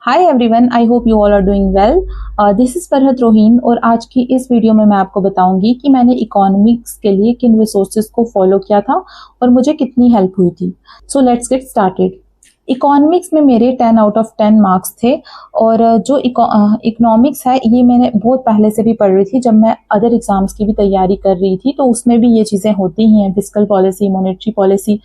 Hi everyone, I hope you all are doing well. This is Farhat Roheen और आज की इस वीडियो में मैं आपको बताऊंगी कि मैंने इकोनॉमिक्स के लिए किन रिसोर्सेज को फॉलो किया था और मुझे कितनी हेल्प हुई थी। So let's get started. Economics में मेरे 10 आउट ऑफ 10 मार्क्स थे और जो इकोनॉमिक्स है ये मैंने बहुत पहले से भी पढ़ रही थी। जब मैं अदर एग्जाम्स की भी तैयारी कर रही थी तो उसमें भी ये चीज़ें होती ही हैं, फिस्कल पॉलिसी, मॉनेटरी पॉलिसी।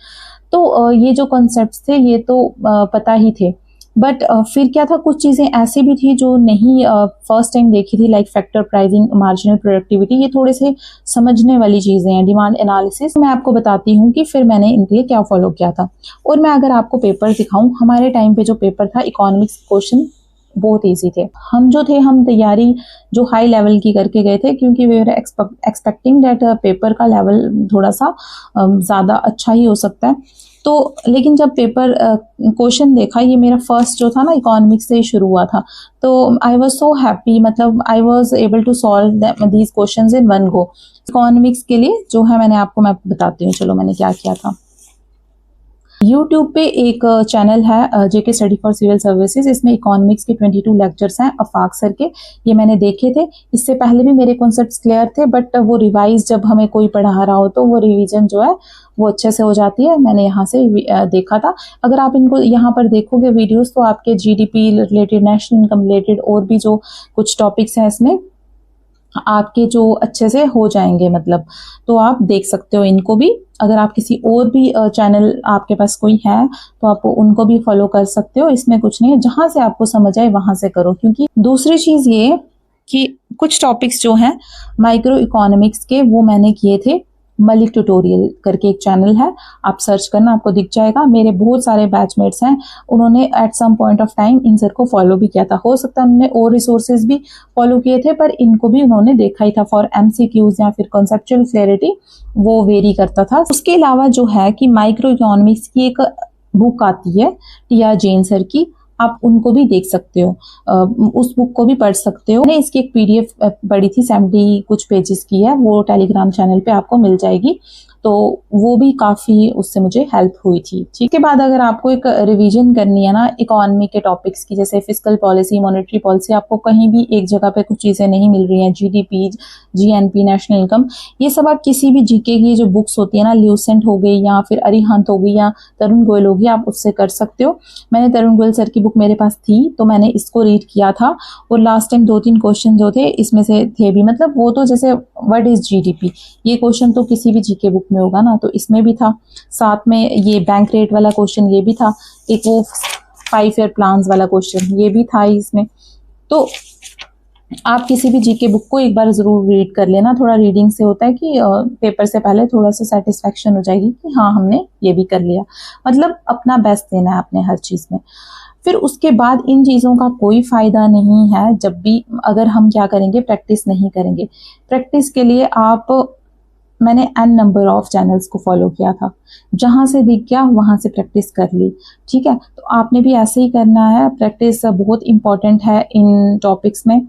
तो ये जो कॉन्सेप्ट्स थे ये तो पता ही थे। बट फिर क्या था, कुछ चीज़ें ऐसी भी थी जो नहीं फर्स्ट टाइम देखी थी, like factor pricing, marginal productivity. ये थोड़े से समझने वाली चीज़ें हैं, डिमांड एनालिसिस। मैं आपको बताती हूँ कि फिर मैंने इनके लिए क्या फॉलो किया था। और मैं अगर आपको पेपर दिखाऊँ, हमारे टाइम पे जो पेपर था इकोनॉमिक्स क्वेश्चन बहुत ईजी थे। हम जो थे, हम तैयारी जो हाई लेवल की करके गए थे, क्योंकि we were expecting that paper का लेवल थोड़ा सा ज़्यादा अच्छा ही हो सकता है। तो लेकिन जब पेपर क्वेश्चन देखा, ये मेरा फर्स्ट जो था ना इकोनॉमिक्स से ही शुरू हुआ था, तो आई वाज सो हैप्पी। मतलब I was able to solve these questions in one go. Economics के लिए जो है मैं आपको बताती हूँ, चलो मैंने क्या किया था। यूट्यूब पे एक चैनल है JK study for civil services. इसमें इकोनॉमिक्स के 22 लेक्चर्स हैं अफाक सर के। ये मैंने देखे थे। इससे पहले भी मेरे कॉन्सेप्ट्स क्लियर थे, बट वो रिवाइज जब हमें कोई पढ़ा रहा हो तो वो रिवीजन जो है वो अच्छे से हो जाती है। मैंने यहाँ से देखा था। अगर आप इनको यहाँ पर देखोगे वीडियोस, तो आपके GDP related, national income related और भी जो कुछ टॉपिक्स हैं इसमें आपके जो अच्छे से हो जाएंगे। मतलब तो आप देख सकते हो इनको भी। अगर आप किसी और भी चैनल आपके पास कोई है तो आप उनको भी फॉलो कर सकते हो। इसमें कुछ नहीं है, जहां से आपको समझ आए वहां से करो। क्योंकि दूसरी चीज ये कि कुछ टॉपिक्स जो हैं माइक्रो इकोनॉमिक्स के, वो मैंने किए थे। मलिक ट्यूटोरियल करके एक चैनल है, आप सर्च करना, आपको दिख जाएगा। मेरे बहुत सारे बैचमेट्स हैं, उन्होंने at some point of time इन सर को फॉलो भी किया था। हो सकता है उन्होंने और रिसोर्सेज भी फॉलो किए थे, पर इनको भी उन्होंने देखा ही था फॉर एमसीक्यूज या फिर कॉन्सेप्चुअल क्लैरिटी। वो वेरी करता था। उसके अलावा जो है कि माइक्रो इकोनॉमिक्स की एक बुक आती है टी.आर. जैन सर की, आप उनको भी देख सकते हो, उस बुक को भी पढ़ सकते हो। मैंने इसकी एक पीडीएफ पढ़ी थी, 70 कुछ पेजेस की है, वो टेलीग्राम चैनल पे आपको मिल जाएगी। तो वो भी काफ़ी, उससे मुझे हेल्प हुई थी। ठीक है, बाद अगर आपको एक रिवीजन करनी है ना इकोनॉमी के टॉपिक्स की, जैसे फिस्कल पॉलिसी, मॉनेटरी पॉलिसी, आपको कहीं भी एक जगह पे कुछ चीज़ें नहीं मिल रही हैं, जीडीपी, जीएनपी, नेशनल इनकम, ये सब आप किसी भी जीके की जो बुक्स होती है ना, ल्यूसेंट हो गई या फिर अरिहंत हो गई या तरुण गोयल होगी, आप उससे कर सकते हो। मैंने तरुण गोयल सर की बुक मेरे पास थी तो मैंने इसको रीड किया था। और लास्ट टाइम 2-3 क्वेश्चन जो थे इसमें से थे भी, मतलब वो तो जैसे व्हाट इज जीडीपी, ये क्वेश्चन तो किसी भी जीके बुक में होगा ना, तो इसमें भी था। साथ में ये बैंक रेट वाला क्वेश्चन ये भी था। एक वो 5 ईयर प्लान्स वाला क्वेश्चन ये भी था इसमें। तो आप किसी भी जीके बुक को एक बार जरूर रीड कर लेना। थोड़ा रीडिंग से होता है कि पेपर से पहले थोड़ा सा सेटिस्फेक्शन हो जाएगी कि हाँ हमने ये भी कर लिया। मतलब अपना बेस्ट देना है अपने हर चीज़ में। फिर उसके बाद इन चीज़ों का कोई फ़ायदा नहीं है जब भी, अगर हम क्या करेंगे, प्रैक्टिस नहीं करेंगे। प्रैक्टिस के लिए मैंने n नंबर ऑफ चैनल्स को फॉलो किया था, जहां से दिख गया वहां से प्रैक्टिस कर ली। ठीक है, तो आपने भी ऐसे ही करना है। प्रैक्टिस बहुत इंपॉर्टेंट है इन टॉपिक्स में।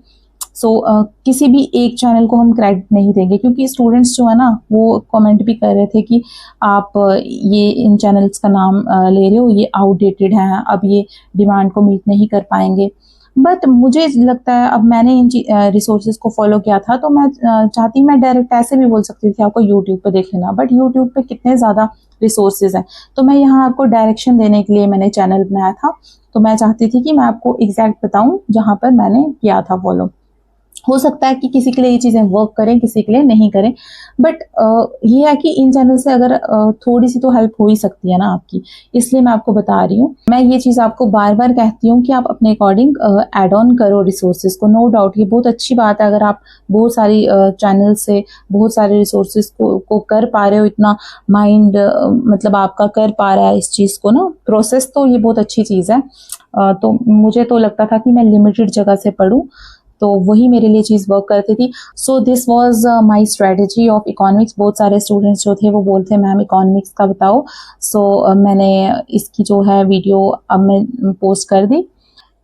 किसी भी एक चैनल को हम क्रेडिट नहीं देंगे, क्योंकि स्टूडेंट्स जो है ना वो कमेंट भी कर रहे थे कि आप ये इन चैनल्स का नाम ले रहे हो, ये आउटडेटेड हैं, अब ये डिमांड को मीट नहीं कर पाएंगे। बट मुझे लगता है, अब मैंने इन रिसोर्सेज को फॉलो किया था, तो मैं चाहती, मैं डायरेक्ट ऐसे भी बोल सकती थी आपको यूट्यूब पे देख लेना, बट यूट्यूब पे कितने ज़्यादा रिसोर्सेज हैं। तो मैं यहाँ आपको डायरेक्शन देने के लिए मैंने चैनल बनाया था। तो मैं चाहती थी कि मैं आपको एग्जैक्ट बताऊँ जहाँ पर मैंने किया था फॉलो। हो सकता है कि किसी के लिए ये चीज़ें वर्क करें, किसी के लिए नहीं करें, बट ये है कि इन चैनल से अगर थोड़ी सी तो हेल्प हो ही सकती है ना आपकी, इसलिए मैं आपको बता रही हूँ। मैं ये चीज़ आपको बार बार कहती हूँ कि आप अपने अकॉर्डिंग ऐड ऑन करो रिसोर्सेज को। नो डाउट ये बहुत अच्छी बात है अगर आप बहुत सारी चैनल से बहुत सारे रिसोर्सेज को कर पा रहे हो, इतना माइंड मतलब आपका कर पा रहा है इस चीज़ को ना प्रोसेस, तो ये बहुत अच्छी चीज़ है। तो मुझे तो लगता था कि मैं लिमिटेड जगह से पढ़ूँ, तो वही मेरे लिए चीज़ वर्क करती थी। So this was my strategy of economics. बहुत सारे स्टूडेंट्स जो थे वो बोलते मैम इकोनॉमिक्स का बताओ। मैंने इसकी जो है वीडियो अब मैं पोस्ट कर दी।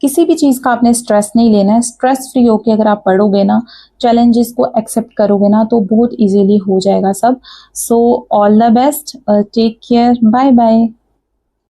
किसी भी चीज़ का आपने स्ट्रेस नहीं लेना है। स्ट्रेस फ्री होके अगर आप पढ़ोगे ना, चैलेंजेस को एक्सेप्ट करोगे ना, तो बहुत इजीली हो जाएगा सब। So all the best, take care, bye bye.